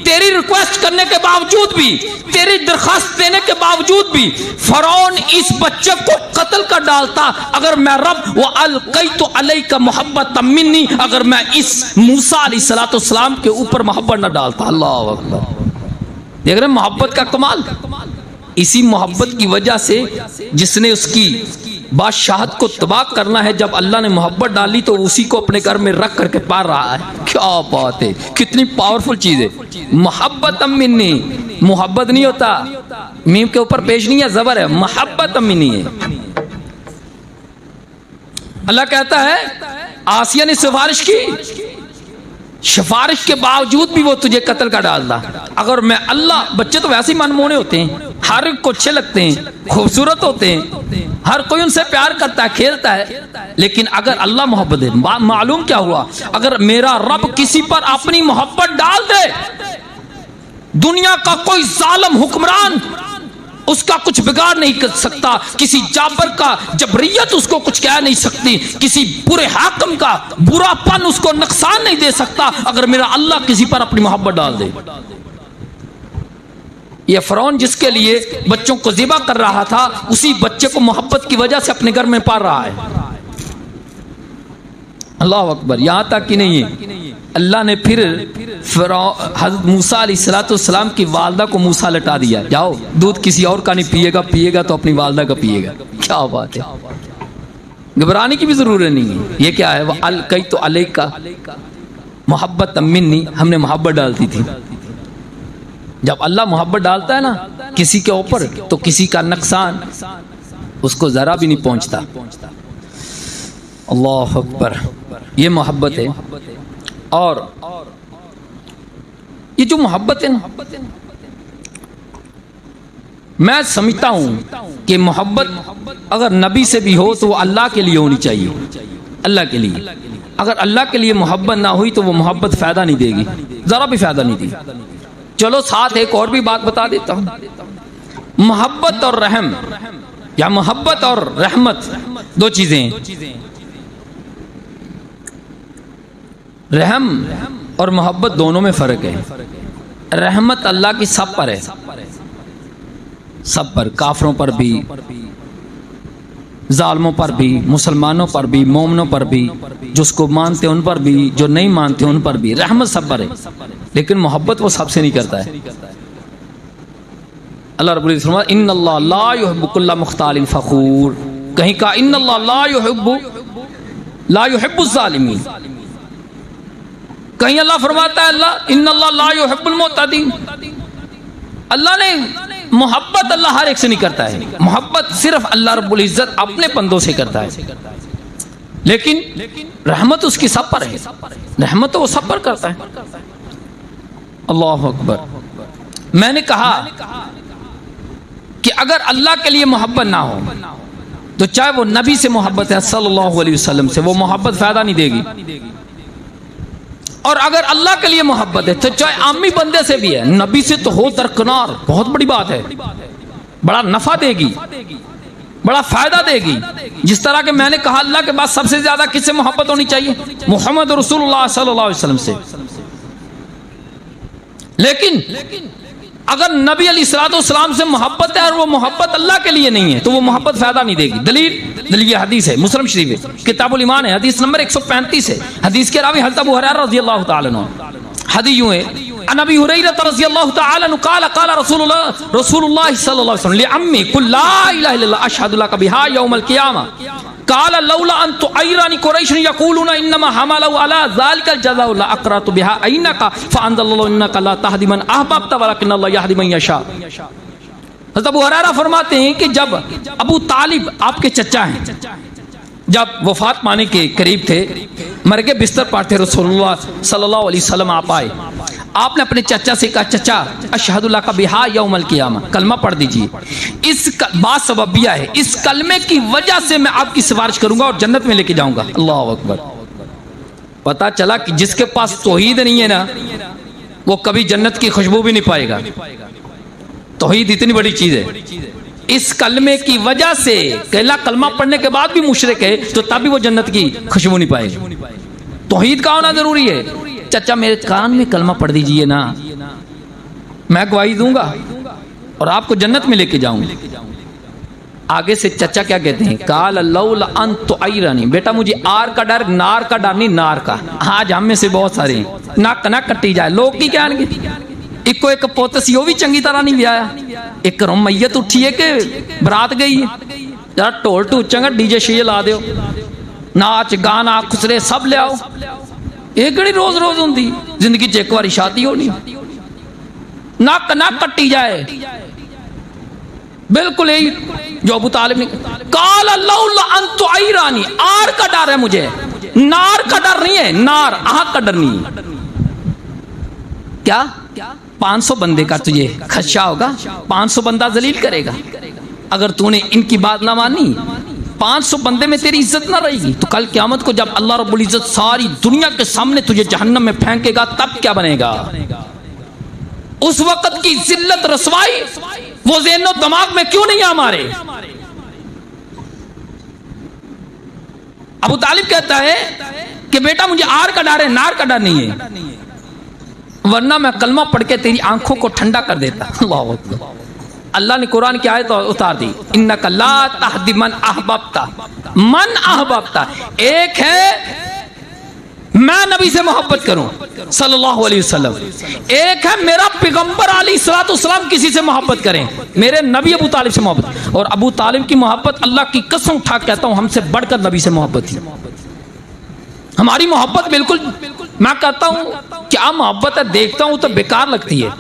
तेरी रिक्वेस्ट करने के बावजूद भी, तेरी दरखास्त देने के बावजूद भी फिरौन इस बच्चे को कत्ल कर डालता। अगर मैं रब व अलक़ैतु अलैका मोहब्बत मिन्नी, अगर मैं इस मूसा अलैहिस्सलाम के ऊपर मोहब्बत न डालता। अल्लाह अकबर, देख रहे मोहब्बत का कमाल। इसी मोहब्बत की वजह से जिसने उसकी बादशाहत को तबाह करना है, जब अल्लाह ने मोहब्बत डाली तो उसी को अपने घर में रख करके पार रहा है। क्या बात है, कितनी पावरफुल चीज है मोहब्बत मिन्नी। मोहब्बत नहीं होता, मीम के ऊपर पेश नहीं है, जबर है, मोहब्बत मिन्नी है। अल्लाह कहता है आसिया ने सिफारिश की, सिफारिश के बावजूद भी वो तुझे कत्ल कर डालता। अगर मैं अल्लाह, बच्चे तो वैसे ही मनमोहने होते हैं, हर एक को अच्छे लगते हैं, खूबसूरत होते हैं, हर कोई उनसे प्यार करता है, खेलता है, लेकिन अगर अल्लाह मोहब्बत है, मालूम क्या हुआ, अगर मेरा रब किसी पर अपनी मोहब्बत डाल दे, दुनिया का कोई जालिम हुक्मरान उसका कुछ बिगाड़ नहीं कर सकता, किसी जाबर का जबरियत उसको कुछ कह नहीं सकती, किसी बुरे हाकिम का बुरापन उसको नुकसान नहीं दे सकता, अगर मेरा अल्लाह किसी पर अपनी मोहब्बत डाल दे। ये फिरौन जिसके लिए बच्चों को ज़िबा कर रहा था, उसी बच्चे को मोहब्बत की वजह से अपने घर में पाल रहा है। अल्लाह अकबर। यहां तक कि नहीं है, अल्लाह ने फिर हज़रत मूसा अलैहिस्सलाम की वालदा को मूसा लटा दिया, जाओ दूध किसी और का नहीं पिएगा, पिएगा तो अपनी वालदा का पिएगा। क्या बात है, घबराने की भी जरूरत नहीं है। ये क्या है, वह अलक़ैतु अलैका मोहब्बत मिन्नी, हमने मोहब्बत डालती थी। जब अल्लाह मोहब्बत डालता है ना किसी के ऊपर, तो किसी का नुकसान उसको जरा भी नहीं पहुंचता। अल्लाह अकबर, ये मोहब्बत है। और ये जो मोहब्बत है ना, मैं समझता हूं कि मोहब्बत अगर नबी से भी हो तो वो अल्लाह के लिए होनी चाहिए, अल्लाह के लिए। अगर अल्लाह के लिए मोहब्बत ना हुई तो वो मोहब्बत फायदा नहीं देगी, जरा भी फायदा नहीं दी। चलो साथ एक और भी बात बता देता हूं, मोहब्बत और रहम या मोहब्बत और रहमत दो चीजें हैं। रहम और मोहब्बत दोनों में फर्क है। रहमत अल्लाह की सब पर है, सब पर, काफरों पर भी, जालिमों पर भी, मुसलमानों पर भी, मोमिनों पर भी, जिसको मानते उन पर भी, जो नहीं मानते उन पर भी, रहमत सब पर है। लेकिन मोहब्बत वो सबसे नहीं करता है। अल्लाह रब्बुल इज्जत फरमाता है इन्नल्लाह ला युहिब्बु कुल्ला मुख्तालिन फखूर, कहीं का इन्नल्लाह ला युहिब्बु ज़ालिमीन, कहीं अल्लाह फरमाता है अल्लाह इन्नल्लाह ला युहिब्बुल मुअतदीन। अल्लाह ने मोहब्बत अल्लाह हर एक से नहीं करता है, मोहब्बत सिर्फ अल्लाह रब्बुल इज्जत अपने बंदों से करता है। लेकिन रहमत उसकी सब पर है, रहमत तो वो सब पर करता है। अल्लाह अकबर। मैंने कहा कि अगर अल्लाह के लिए मोहब्बत ना हो तो चाहे वो नबी से मोहब्बत है सल्लल्लाहु अलैहि वसल्लम से, वो मोहब्बत फायदा नहीं देगी। और अगर अल्लाह के लिए मोहब्बत है तो चाहे आमी बंदे से भी है, नबी से तो हो दरकिनार, बहुत बड़ी बात है, बड़ा नफा देगी, बड़ा फायदा देगी। जिस तरह के मैंने कहा अल्लाह के बाद सबसे ज्यादा किससे मोहब्बत होनी चाहिए, मोहम्मद रसूलुल्लाह सल्लल्लाहु अलैहि वसल्लम से। लेकिन अगर नबी अलैहिस्सलाम से मोहब्बत है और वो मोहब्बत अल्लाह के लिए नहीं है तो वो मोहब्बत फायदा नहीं देगी। दलील ये हदीस है, मुस्लिम शरीफ है, किताबुल ईमान है, हदीस नंबर 135 है। हदीस के रावी हज़रत अबू हुरैरा रज़ियल्लाहु तआला अन्हु। हदीस यूं है, अन अबी हुरैरा रज़ियल्लाहु तआला अन्हु क़ाल क़ाल रसूलुल्लाह सल्लल्लाहु अलैहि वसल्लम लिअम्मी कुल ला इलाहा इल्लल्लाह अशहदु लका बिहा यौमल क़ियामा क़ाल लौला अन तुअय्यरनी कुरैश यक़ूलूना इन्नमा हमलु अला ज़ालिकल जज़ाउ ला अक़रतु बिहा ऐनका फ़अन्ज़लल्लाहु इन्नका ला तहदी मन अहबब्त वलकिन अल्लाह यहदी मन यशा। हज़रत अबू हुरैरा फरमाते हैं कि जब अबू तालिब आपके चचा हैं, जब वफात पाने के करीब थे, मर के बिस्तर पर थे, रसूलुल्लाह सल्लल्लाहु अलैहि वसल्लम आप आए। आपने अपने चचा से कहा, चचा अशहदु लका बिहा यौमल क़ियामा, कलमा पढ़ दीजिए। इस बात सबबिया है, इस कलमे की वजह से मैं आपकी सिफारिश करूंगा और जन्नत में लेके जाऊंगा। अल्लाह अकबर। पता चला कि जिसके पास तौहीद नहीं है ना, वो कभी जन्नत की खुशबू भी नहीं पाएगा। तौहीद इतनी बड़ी चीज है। इस कलमे की वजह से, कहला कलमा पढ़ने के बाद भी मुशरिक है तो तब भी वो जन्नत की खुशबू नहीं पाएगा। तौहीद का होना जरूरी है। चचा मेरे कान में कलमा पढ़ दीजिए ना, मैं गवाही दूंगा और आपको जन्नत में लेके जाऊंगा। आगे से चचा क्या कहते हैं, काल लौला अन तुअय्यरनी, बेटा मुझे आर का डर, नार का डर नहीं, नार का। आज हम में से बहुत सारे हैं, नक ना कट्टी जाए लोग की क्या इको एक पुत सी भी चंगी तरह नहीं ब्याया, एक घरों मैयत उठी है कि बरात गई है, जरा ढोल ढूचांगा डीजे शीजे ला दो, नाच गाना खुसरे सब लियाओ। ये कड़ी रोज रोज होंगी, जिंदगी च एक बार शादी होनी, नक ना कट्टी जाए। बिल्कुल यही जो अबू तालिब ने काल लौला अन तुअय्यरनी, आर का डर है मुझे, नार का डर नहीं है, नार आग का डर नहीं है। क्या 500 बंदे का तुझे खदशा होगा, 500 बंदा जलील करेगा। अगर तूने इनकी बात ना मानी, 500 बंदे में तेरी इज्जत ना रहेगी, तो कल क़यामत को जब अल्लाह रब्बुल इज्जत सारी दुनिया के सामने तुझे जहन्नम में फेंकेगा, तब क्या बनेगा? उस वक्त की जिल्लत रसवाई वो ज़हनो दिमाग में क्यों नहीं है हमारे? अबू तालिब कहता है कि बेटा मुझे आर का डर है, नार का डर नहीं है, वरना मैं कलमा पढ़ के तेरी आंखों को ठंडा कर देता। अल्लाह अकबर। अल्लाह ने कुरान की आयत उतार दी, इन्नका ला तहदी मन अहबब्ता, मन अहबब्ता। एक है मैं नबी से मोहब्बत करूं सल्लल्लाहु अलैहि वसल्लम, एक है मेरा पैगंबर अलैहिस्सलाम किसी से मोहब्बत करें, मेरे नबी अबू तालिब से मोहब्बत। और अबू तालिब की मोहब्बत अल्लाह की कसम उठा कहता हूं हमसे बढ़कर नबी से मोहब्बत थी। हमारी मोहब्बत बिल्कुल, मैं कहता हूं क्या मोहब्बत है, देखता हूं तो बेकार लगती है।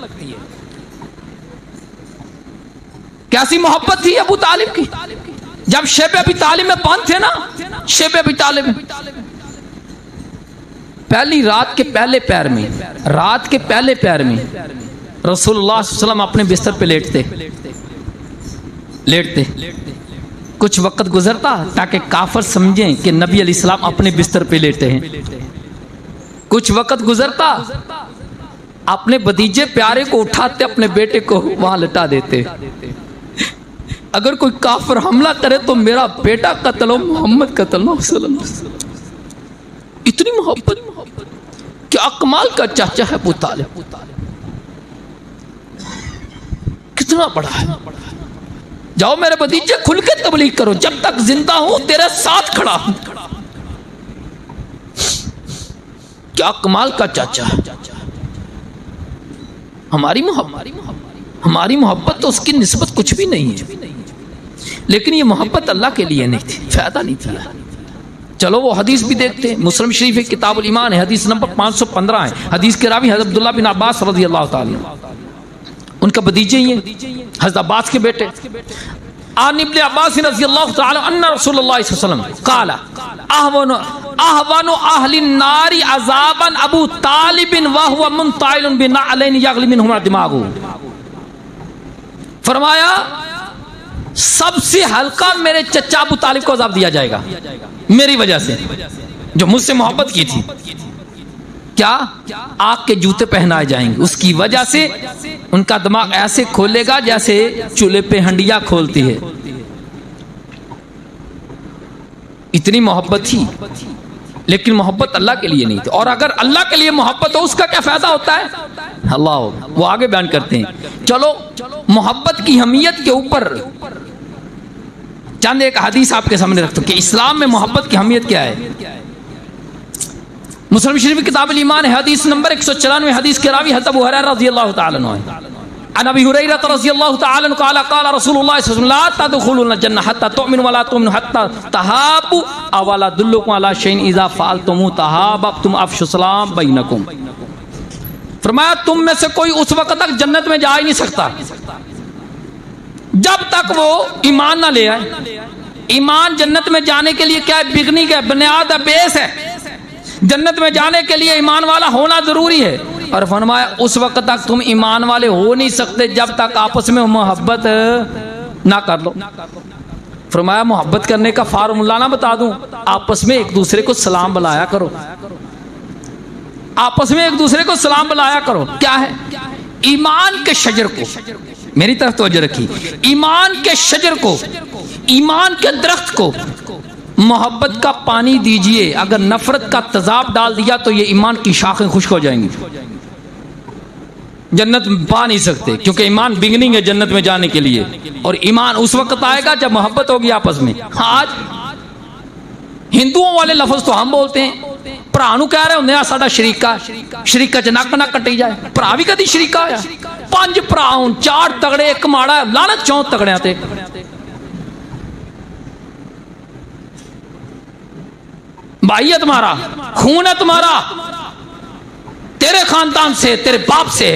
कैसी मोहब्बत थी अबू तालिब की। जब शेब अबी तालिब में बंद थे ना, शेब अबी तालिब पहली रात के पहले पैर में, रात के पहले पैर में रसूलुल्लाह सल्लल्लाहु अलैहि वसल्लम अपने बिस्तर पे लेटते। कुछ वक्त गुजरता ताकि काफिर समझें कि नबी अलैहिस्सलाम अपने बिस्तर पे लेटे हैं। कुछ वक्त गुजरता, अपने भतीजे प्यारे को उठाते, अपने बेटे को वहां लटा देते। अगर कोई काफिर हमला करे तो मेरा बेटा कत्ल हो, मोहम्मद कत्ल हो। इतनी मोहब्बत, क्या कमाल का चाचा है अबू तालिब, कितना बड़ा है। जाओ मेरे भतीजे खुल के तबलीग करो, जब तक जिंदा हूं तेरे साथ खड़ा हूं। क्या कमाल का चाचा है। हमारी मोहब्बत तो उसकी निस्बत कुछ भी नहीं है, लेकिन ये मोहब्बत अल्लाह के लिए नहीं थी, फायदा नहीं था। चलो वो हदीस भी देखते हैं। मुस्लिम शरीफ किताबुल ईमान है, हदीस नंबर 515 है। हदीस के रावी हज़रत अब्दुल्लाह बिन अब्बास रज़ियल्लाहु ताला, उनका भतीजे ही हैं, हज़रत अब्बास के बेटे। आन इब्न अब्बास रज़ियल्लाहु ताला अन्ना रसूलुल्लाह सल्लल्लाहु अलैहि वसल्लम क़ाला अहवनु अहलिन नारी अज़ाबन अबू तालिबिन व हुवा मुंताइलुन बिनअलैन यग़ली मिनहुमा दिमागु। फरमाया सबसे हल्का मेरे चचा अबू तालिब को अज़ाब दिया जाएगा मेरी वजह से, जो मुझसे मोहब्बत की थी। क्या? आग के जूते पहनाए जाएंगे, उसकी वजह से उनका दिमाग ऐसे खोलेगा जैसे चूल्हे पे हंडिया खोलती है। इतनी मोहब्बत थी, लेकिन मोहब्बत अल्लाह के लिए नहीं थी। और अगर अल्लाह के लिए मोहब्बत हो उसका क्या फायदा होता है? अल्लाह वो आगे बयान करते हैं। चलो मोहब्बत की अहमियत के ऊपर चंद एक हदीस आपके सामने रखता हूं कि इस्लाम में मोहब्बत की अहमियत क्या है। मुस्लिम शरीफ किताब ईमान है, हदीस नंबर 194, हदीस के रावी हज़रत अबू हुरैरा रज़ियल्लाहु ताला अन्हु है। अन अबी हुरैरा रज़ियल्लाहु ताला अन्हु क़ाला क़ाला रसूलुल्लाह सल्लल्लाहु अलैहि वसल्लम ला तदखुलुल जन्नह हत्ता तु'मिनु व ला तु'मिनु हत्ता तहाबु अवला दुल्लुकुम अला शैइन इज़ा फ़अलतुमु तहाबबतुम अफ़शु सलाम बैनकुम। फरमाया तुम में से कोई उस वक्त तक जन्नत में जा ही नहीं सकता जब तक वो ईमान ना ले आए। ईमान जन्नत में जाने के लिए क्या है? बिगनी का बुनियाद है, बेस है। जन्नत में जाने के लिए ईमान वाला होना जरूरी है। और फरमाया उस वक्त तक तुम ईमान वाले हो नहीं सकते जब तक आपस में मोहब्बत ना कर लो। फरमाया मोहब्बत करने का फार्मूला ना बता दूं, आपस में एक दूसरे को सलाम बुलाया करो। आपस में एक दूसरे को सलाम बुलाया करो। क्या है? ईमान के शजर को, मेरी तरफ तवज्जो रखी, ईमान के शजर को, ईमान के दरख्त को मोहब्बत का पानी दीजिए। अगर नफरत का तेजाब डाल दिया तो ये ईमान की शाखें खुश्क हो जाएंगी, जन्नत पा नहीं सकते, क्योंकि ईमान बिगनिंग है जन्नत में जाने के लिए। और ईमान उस वक्त आएगा जब मोहब्बत होगी आपस में। आज हिंदुओं वाले लफ्ज तो हम बोलते हैं, भरा नूं कह रहे होंगे आ साडा शरीका, शरीका च नक ना कटी जाए। भरा भी कदी शरीका होया? 5 भरा होण, 4 तगड़े एक माड़ा, लानत 4 तगड़ियां ते। भाई है तुम्हारा, खून है तुम्हारा, तेरे खानदान से, तेरे बाप से।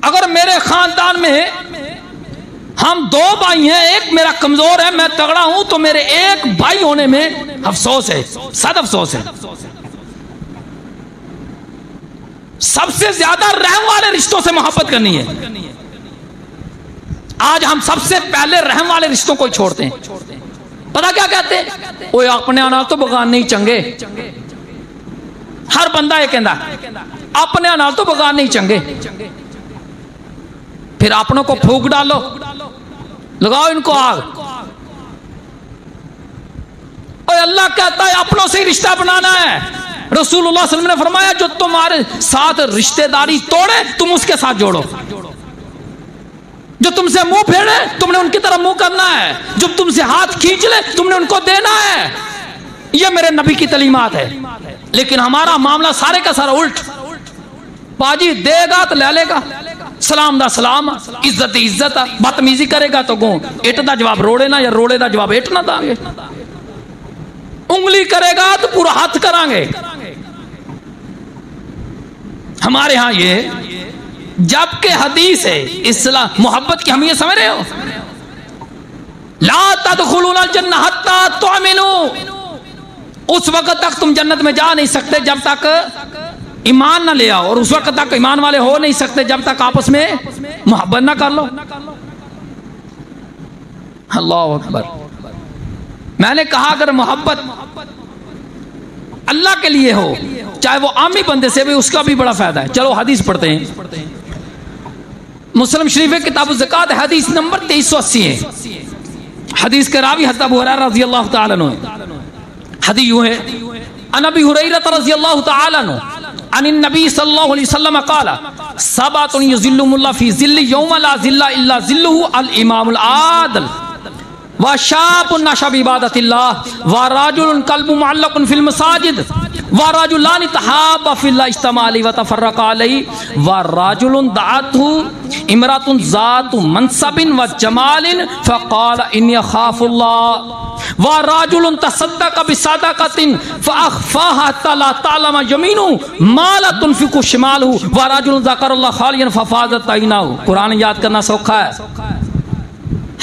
अगर मेरे खानदान में हम 2 भाई हैं, एक मेरा कमजोर है, मैं तगड़ा हूं, तो मेरे एक भाई होने में अफसोस है, सद अफसोस है। सबसे ज्यादा रहम वाले रिश्तों से मोहब्बत करनी है। आज हम सबसे पहले रहम वाले रिश्तों को ही छोड़ते हैं। पता क्या कहते हैं? ओए अपने नाल तो बगाने ही चंगे। हर बंदा ये कहता अपने नाल तो बगाने ही चंगे। फिर अपनों को फूक डालो, लगाओ इनको आग। ओए अल्लाह कहता है अपनों से ही रिश्ता बनाना है। रसूलुल्लाह सल्लल्लाहु अलैहि वसल्लम ने फरमाया जो तुम्हारे साथ रिश्तेदारी तोड़े तुम उसके साथ जोड़ो। जो तुमसे मुंह फेरे तुमने उनकी तरफ मुंह करना है। जो तुमसे हाथ खींच ले तुमने उनको देना है। यह मेरे नबी की तलीमात है। लेकिन हमारा मामला सारे का सारा उल्ट। बाजी देगा तो ले लेगा, सलाम दा सलाम, इज्जत दी इज्जत, बदतमीजी करेगा तो गो इट दा जवाब रोड़े ना, या रोड़े दा जवाब इट ना दांगे। उंगली करेगा तो पूरा हाथ करांगे। हमारे यहां ये जबकि हदीस है इस्लाम मोहब्बत की, हम ये समझ रहे हो? ला तदखुलूनल जन्नह हत्ता तुअमिनू, उस वक्त तक तुम जन्नत में जा नहीं सकते जब तक ईमान ना ले आओ, और उस वक्त तक ईमान वाले हो नहीं सकते जब तक आपस में मोहब्बत ना कर लो। अल्लाह अकबर। मैंने कहा अगर मोहब्बत अल्लाह के लिए हो, चाहे वो आमी बंदे से भी, उसका भी बड़ा फायदा है। चलो हदीस पढ़ते हैं। मुस्लिम शरीफ किताब ज़कात हदीस नंबर 2380 है। हदीस के रावी हज़रत अबू हुरैरा रज़ी अल्लाह तआला अन्हु है। हदीस यूं है, अन अबी हुरैरा रज़ी अल्लाह तआला अन्हु अन नबी सल्लल्लाहु अलैहि वसल्लम क़ाला सबअतुन युज़िल्लुहुमुल्लाहु फ़ी ज़िल्लि यौमा ला ज़िल्ला इल्ला ज़िल्लुहु अल इमामुल आदिल व शाबुन नशअ बि इबादतिल्लाह व रजुलुन क़ल्बुहु मुअल्लक़ुन फ़िल मसाजिद व रजुलानि तहाब्बा फ़िल्लाह इज्तमा अलैहि व तफ़र्रक़ा अलैहि व रजुलुन दअतहु इमरातुन ज़ातु मनसबिन व जमालिन फ़क़ाल इन्नी अख़ाफ़ुल्लाह व रजुलुन तसद्दक़ बिसदक़तिन फ़अख़फ़ाहा हत्ता ला तअलम यमीनुहु मा ला तुनफ़िक़ु शिमालुहु व रजुलुन ज़करल्लाह ख़ालियन फ़फ़ाज़त ऐनाहु। कुरान याद करना सौखा है,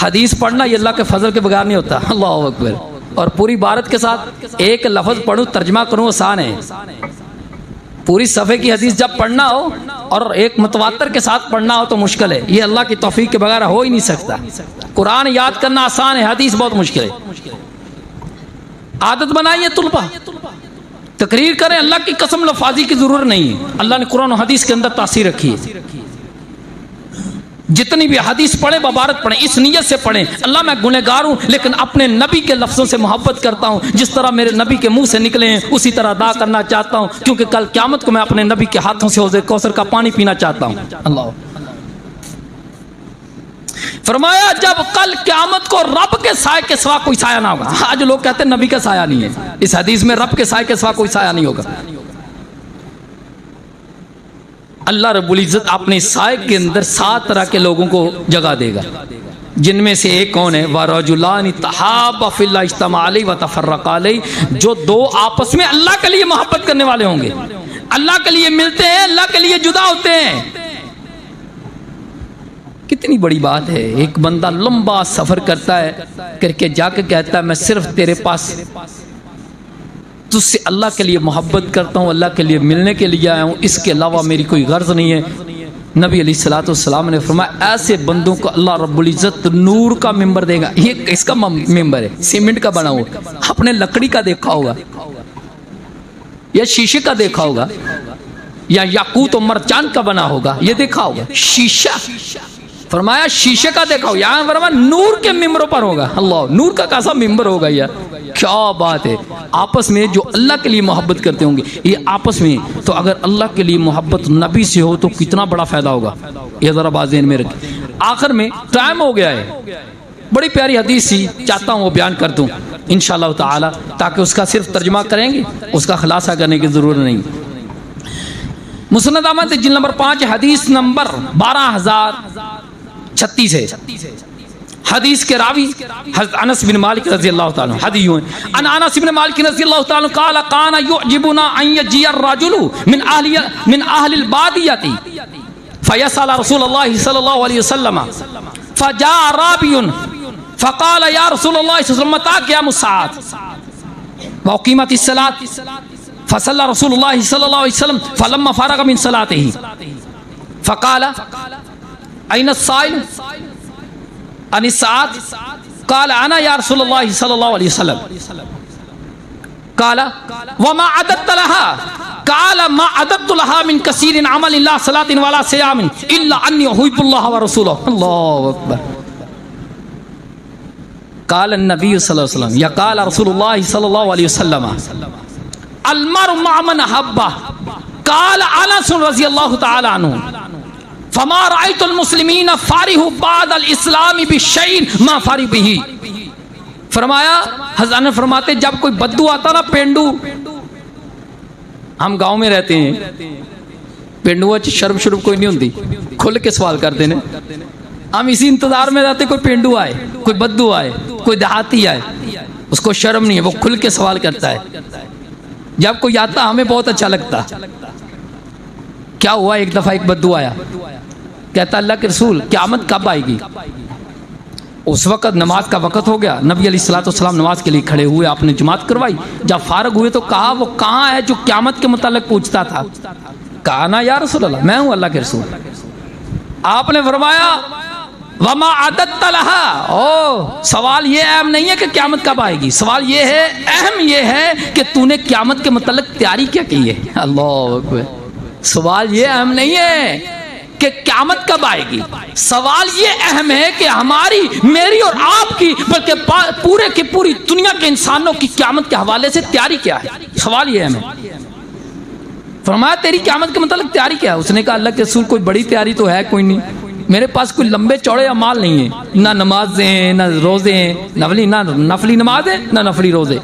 हदीस पढ़ना ये अल्लाह के फजल के बगैर नहीं होता। अल्लाह अकबर। और पूरी भारत के साथ एक लफ्ज पढ़ूं तर्जमा करूं आसान है। पूरी सफ़े की हदीस जब पढ़ना हो और एक मुतवातर के साथ पढ़ना हो तो मुश्किल है। ये अल्लाह की तौफीक के बगैर हो ही नहीं सकता। कुरान याद करना आसान है, हदीस बहुत मुश्किल है। आदत बनाइए तुलबा, तकरीर करें, अल्लाह की कसम लफाजी की जरूरत नहीं है। अल्लाह ने कुरान और हदीस के अंदर तासीर रखी है। जितनी भी हदीस पढ़े बबारत पढ़े, इस नीयत से पढ़े अल्लाह मैं गुनहगार हूँ लेकिन अपने नबी के लफ्ज़ों से मोहब्बत करता हूँ, जिस तरह मेरे नबी के मुंह से निकले हैं उसी तरह अदा करना चाहता हूँ, क्योंकि कल क़यामत को मैं अपने नबी के हाथों से हौज़े कौसर का पानी पीना चाहता हूँ। अल्लाह फरमाया जब कल क़यामत को रब के साए के सिवा कोई साया ना होगा। आज लोग कहते हैं नबी का साया नहीं है, इस हदीस में रब के साए के सिवा कोई साया नहीं होगा। अल्लाह रब्बुल इज़्ज़त अपने साए के अंदर 7 तरह के लोगों को जगह देगा, जिनमें से एक कौन है? वरजुलानि तहाब्बा फ़िल्लाह इज्तमा अलैहि व तफ़र्रक़ा अलैहि, जो 2 आपस में अल्लाह के लिए मोहब्बत करने वाले होंगे, अल्लाह के लिए मिलते हैं, अल्लाह के लिए जुदा होते हैं। कितनी बड़ी बात है। एक बंदा लंबा सफर करता है, करके जाके कहता है मैं सिर्फ तेरे पास तुझसे अल्लाह के लिए मोहब्बत करता हूँ, अल्लाह के लिए मिलने के लिए आया हूँ, इसके अलावा मेरी कोई गर्ज नहीं है। नबी अलैहिस्सलाम ने फरमाया ऐसे बंदों को अल्लाह रब्बुल इज़्ज़त नूर का मिंबर देगा। ये इसका मिंबर है, सीमेंट का बना हुआ, आपने लकड़ी का देखा होगा या शीशे का देखा होगा या याकूत और मरचान का बना होगा, ये देखा होगा। शीशा, फरमाया शीशे का देखा हो, यहाँ फरमाया नूर के मिंबरों पर होगा। अल्लाह, नूर का कैसा मिंबर होगा यार, क्या बात है। आपस में जो अल्लाह के लिए मोहब्बत करते होंगे ये आपस में, तो अगर अल्लाह के लिए मोहब्बत नबी से हो तो कितना बड़ा फायदा होगा, ये जरा बात ज़हन में रखें। आखिर में टाइम हो गया है, बड़ी प्यारी हदीस थी, चाहता हूँ वो बयान कर दूँ इंशाअल्लाह ताला, ताकि उसका सिर्फ तर्जुमा करेंगे, उसका खुलासा करने की ज़रूरत नहीं। मुस्नद अहमद जिल्द नंबर 5 हदीस नंबर 12036 है। हदीस के रावी हज़रत अनस बिन मालिक रज़ी अल्लाह ताला अन्हु, हदीस यूं है, अनस बिन मालिक रज़ी अल्लाह ताला अन्हु क़ाल काना युअजिबुना अन यजिया अर्रजुलु मिन अहलिल बादियति फयसअल रसूलुल्लाह सल्लल्लाहु अलैहि वसल्लम फजा राबियुन फ़क़ाल या रसूलल्लाह सल्लल्लाहु अलैहि वसल्लम मता क़ियामुस साअत व क़ीमतिस सलात फसल्ला रसूलुल्लाह सल्लल्लाहु अलैहि वसल्लम फलम्मा फ़रग़ मिन सलातिही फ़क़ाल अय्न अस्साइल अनिस साअत क़ाल अना या रसूलल्लाह सल्लल्लाहु अलैहि वसल्लम क़ाल व मा अदत्त लहा क़ाल मा अदत्तु लहा मिन कसीरिन अमलिन ला सलातिन वला सियामिन इल्ला अन्नी उहिब्बुल्लाह व रसूलहु। अल्लाहु अकबर। क़ाल नबी सल्लल्लाहु अलैहि वसल्लम या क़ाल रसूलुल्लाह सल्लल्लाहु अलैहि वसल्लम अल मरउ मअ मन अहब्बा क़ाल अनस रज़ियल्लाहु तआला अन्हु फमा रअयतुल मुस्लिमीन फारिहु बादल इस्लामी बिशैइन मा फारिह बिही। फरमाया, हज़रत फरमाते जब कोई बद्दू आता ना, पेंडू, हम गांव में रहते हैं, पेंडुआ च शर्म शुरू कोई नहीं होती, खुल के सवाल करते ने, हम इसी इंतजार में रहते कोई पेंडू आए, कोई बद्दू आए, कोई देहाती आए, उसको शर्म नहीं है, वो खुल के सवाल करता है। जब कोई आता हमें बहुत अच्छा लगता। क्या हुआ, एक दफा एक बद्दू आया, कहता अल्लाह के रसूल क़यामत कब आएगी। उस वक़्त नमाज का वक़्त हो गया, नबी अलैहिस्सलाम नमाज के लिए खड़े हुए, आपने जमात करवाई। जब फारग हुए तो कहा वो कहाँ है जो क़यामत के मुतालिक पूछता था। कहा ना या रसूल अल्लाह, मैं हूँ अल्लाह के रसूल। आपने फरमाया वमा अदत्त लहा, ओ सवाल ये अहम नहीं है कि क़यामत कब आएगी, सवाल ये है, अहम ये है कि तूने क़यामत के मुतालिक तैयारी क्या की है। अल्लाह अकबर। सवाल ये अहम नहीं है कि क़यामत कब आएगी, सवाल ये अहम है कि हमारी, मेरी और आपकी, बल्कि पूरे की पूरी दुनिया के इंसानों की क़यामत के हवाले से तैयारी क्या है। सवाल ये अहम है। फरमाया तेरी क़यामत के मतलब तैयारी क्या है। उसने कहा अल्लाह के रसूल कोई बड़ी तैयारी तो है कोई नहीं, मेरे पास कोई लंबे चौड़े अमाल नहीं है, ना नमाजें हैं, ना रोज़े हैं, ना नफली नमाज है, ना नफली रोज़े,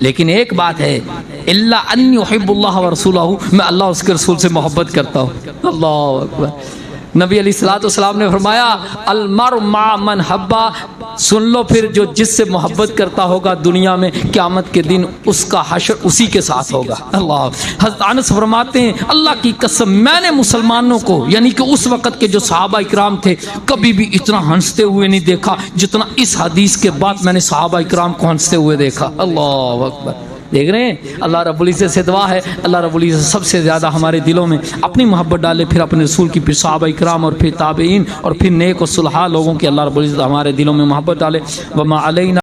लेकिन एक बात है, इल्ला अन्नी उहिब्बुल्लाह व रसूलहु, मैं अल्लाह उसके रसूल से मोहब्बत करता हूँ। अल्लाह अकबर। नबी अलैहिस्सलाम ने फरमाया अल मरउ मअ मन हब्बा, सुन लो फिर, जो जिससे मोहब्बत करता होगा दुनिया में, क़यामत के दिन उसका हशर उसी के साथ होगा। अल्लाह। हज़रत अनस फरमाते हैं अल्लाह की कसम, मैंने मुसलमानों को, यानी कि उस वक़्त के जो सहाबा इकराम थे, कभी भी इतना हंसते हुए नहीं देखा जितना इस हदीस के बाद मैंने सहाबा इकराम को हंसते हुए देखा। अल्लाह अकबर। देख रहे हैं, अल्लाह रब्बुल इज़्ज़त से दुआ है, अल्लाह रब्बुल इज़्ज़त सबसे ज़्यादा हमारे दिलों में अपनी मोहब्बत डाले, फिर अपने रसूल की, फिर सहाबा इकराम और फिर ताबईन और फिर नेक और सुलहा लोगों की अल्लाह रब्बुल इज़्ज़त हमारे दिलों में मोहब्बत डाले। वमा अलैना